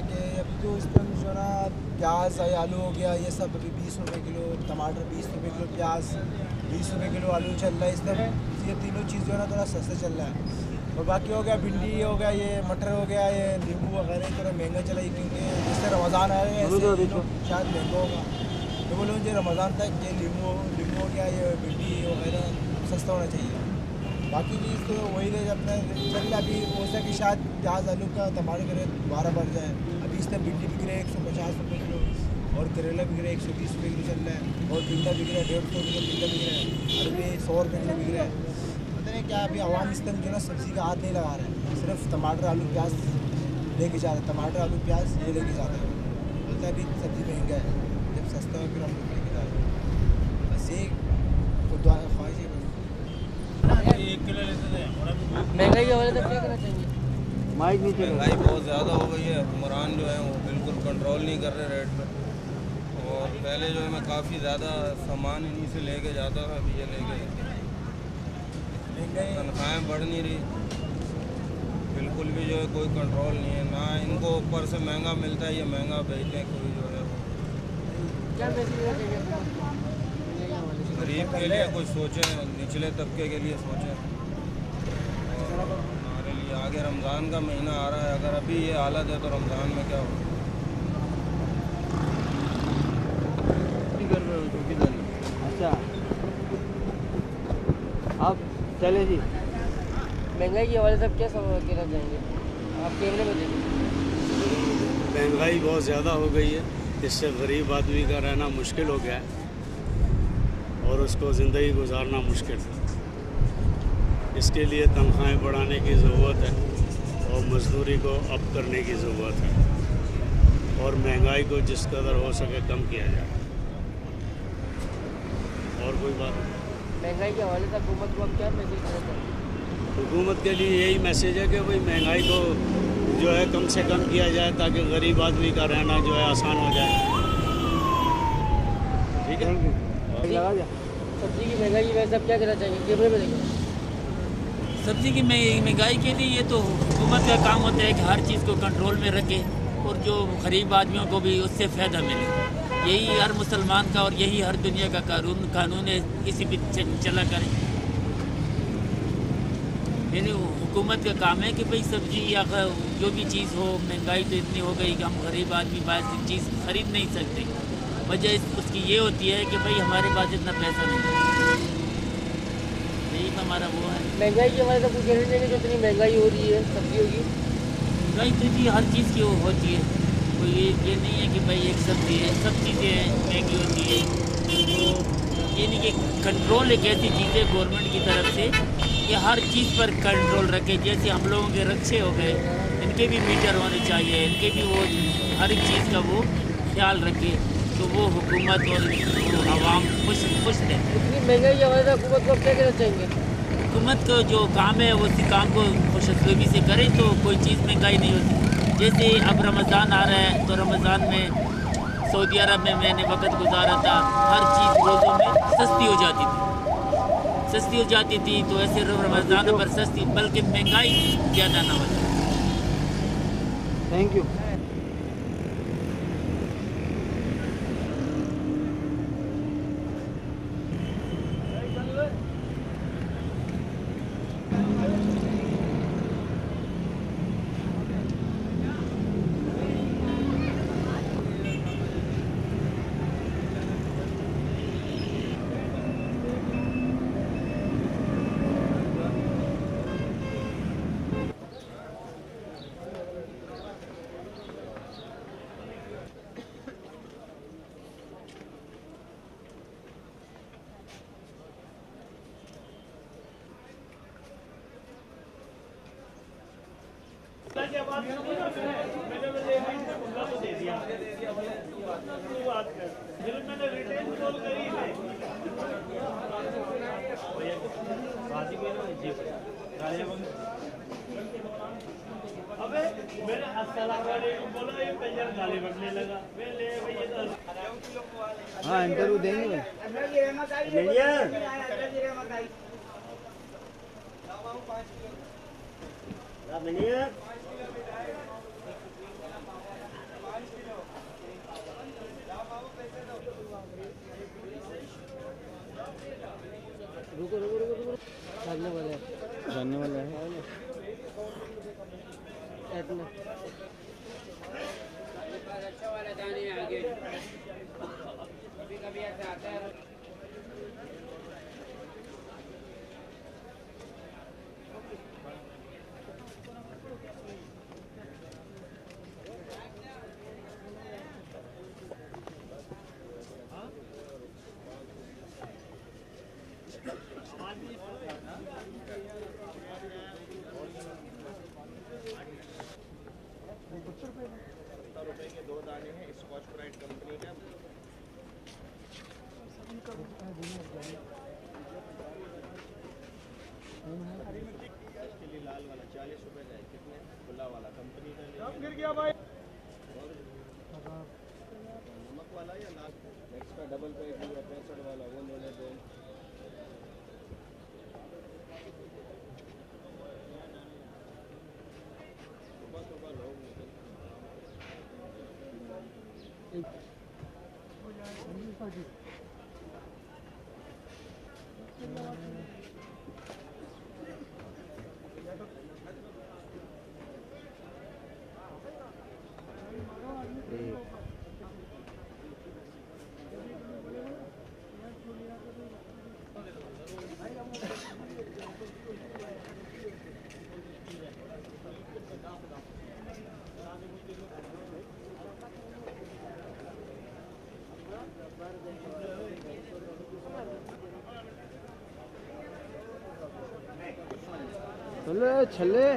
कि अभी तो इस टाइम जो है ना प्याज आलू हो गया ये सब अभी 20 रुपये किलो, टमाटर 20 रुपये किलो, प्याज 20 रुपये किलो, आलू चल रहा है इस टाइम। ये तीनों चीज़ जो है ना थोड़ा सस्ते चल रहा है। और बाकी हो गया भिंडी हो गया, ये मटर हो गया, ये नींबू वगैरह थोड़ा महंगा चला है क्योंकि जिससे रमज़ान आ रहे हैं ऐसे शायद महंगा होगा। तो बोलो मुझे रमज़ान तक ये नींबू हो गया, ये भिंडी वगैरह सस्ता होना चाहिए। बाकी चीज़ तो वही रेट अपना चल रहा है। अभी हो सके कि शायद प्याज आलू का टमाटर का रेट दोबारा बढ़ जाए। अभी इस टाइम भिंडी बिक रहे 150 रुपये किलो और करेला बिक रहा है 120 रुपये किलो चल रहा है, और टिंडा बिक रहा है 150 रुपये टिंडा बिक रहा है, अरबी 100 रुपये किलो बिक रहा है। पता नहीं क्या अभी आवाम इस टाइम जो ना सब्ज़ी का हाथ नहीं लगा रहे हैं, सिर्फ टमाटर आलू प्याज लेके जा रहे हैं, टमाटर आलू प्याज ये लेके जाते हैं। बोलता है अभी सब्ज़ी महंगा है, जब सस्ता हो फिर हम लोग लेके जा रहे हैं। बस ये खुद ख्वाहिश है। 1 किलो लेते थे। महंगाई के वजह से क्या करना चाहिए? महंगाई बहुत ज़्यादा हो गई है। हुक्मरान जो है वो बिल्कुल कंट्रोल नहीं कर रहे रेट पे। और पहले जो है मैं काफ़ी ज़्यादा सामान इन्हीं से लेके जाता था, अभी ये लेके तनख्वाहें बढ़ नहीं रही, बिल्कुल भी जो है कोई कंट्रोल नहीं है ना। इनको ऊपर से महंगा मिलता है, ये महंगा बेचते हैं। कोई जो है क्या मैसेज चाहिए गरीब के लिए कुछ सोचें, निचले तबके के लिए सोचें। और हमारे लिए आगे रमज़ान का महीना आ रहा है, अगर अभी ये हालत है तो रमज़ान में क्या होगा। अच्छा अब चले जी। महंगाई के वजह से क्या सब कहना चाहेंगे आप? कैमरे में देखिए। महंगाई बहुत ज़्यादा हो गई है, इससे गरीब आदमी का रहना मुश्किल हो गया है और उसको ज़िंदगी गुजारना मुश्किल है। इसके लिए तनख्वाहें बढ़ाने की ज़रूरत है और मज़दूरी को अप करने की ज़रूरत है और महंगाई को जिस कदर हो सके कम किया जाए। और कोई बात नहीं। महंगाई के हवाले से हुकूमत को आप क्या मैसेज देना चाहेंगे? हुकूमत के लिए यही मैसेज है कि भाई महंगाई को जो है कम से कम किया जाए ताकि गरीब आदमी का रहना जो है आसान हो जाए। ठीक है, सब्जी की महंगाई की वजह से आप क्या कहना चाहेंगे? कैमरे में देखिए। सब्जी की महंगाई के लिए ये तो हुकूमत का काम होता है कि हर चीज़ को कंट्रोल में रखे और जो गरीब आदमियों को भी उससे फ़ायदा मिले। यही हर मुसलमान का और यही हर दुनिया का कानून है, किसी भी चला करें। यानी हुकूमत का काम है कि भाई सब्जी या जो भी चीज़ हो, महंगाई तो इतनी हो गई कि हम गरीब आदमी बाहर चीज़ खरीद नहीं सकते। वजह उसकी ये होती है कि भाई हमारे पास इतना पैसा नहीं है। यही तो हमारा वो है। महंगाई की वजह से कुछ कहना चाहिए कि जितनी महंगाई हो रही है सब्जियों की? महंगाई तो जी हर चीज़ की होती है, कोई ये नहीं है कि भाई एक सब्जी है, सब चीज़ें महंगी होती है। तो ये नहीं कि कंट्रोल एक ऐसी चीज़ है गवर्नमेंट की तरफ से कि हर चीज़ पर कंट्रोल रखे। जैसे हम लोगों के रक्शे हो गए, इनके भी मीटर होने चाहिए, इनके भी वो हर एक चीज़ का वो ख्याल रखे, तो वो हुकूमत और आवाम खुश रहे। इतनी महंगाई की वजह से हुकूमत को आप क्या कहना चाहेंगे? हुकूमत का जो काम है वो उसी काम को खुशअस्लूबी से करे तो कोई चीज़ महंगाई नहीं होती। जैसे अब रमज़ान आ रहा है तो रमज़ान में सऊदी अरब में मैंने वक्त गुजारा था, हर चीज़ रोज़ों में सस्ती हो जाती थी। तो ऐसे रमज़ान पर सस्ती बल्कि महंगाई ज़्यादा ना होती। Thank you. अबे मैंने अस्सलाम वालेकुम बोला, ये तैयार गाली बकने लगा। मैं ले भैया तो हाँ इंटरव्यू देंगे। रुको रुको रुको रुको जानने वाले हैं जानने वाला है। ना इतना अच्छा वाला दाने आगे कभी कभी ऐसा आता है ₹70 के 2 दाने हैं स्कॉच ब्राइट कंपनी का। इसके लिए लाल वाला ₹40 का है। कितने? खुला वाला कंपनी का गिर गया भाई। नमक वाला या लाल? नेक्स्ट का डबल पेज 65 वाला वो लेने दो। सुबह लोग चले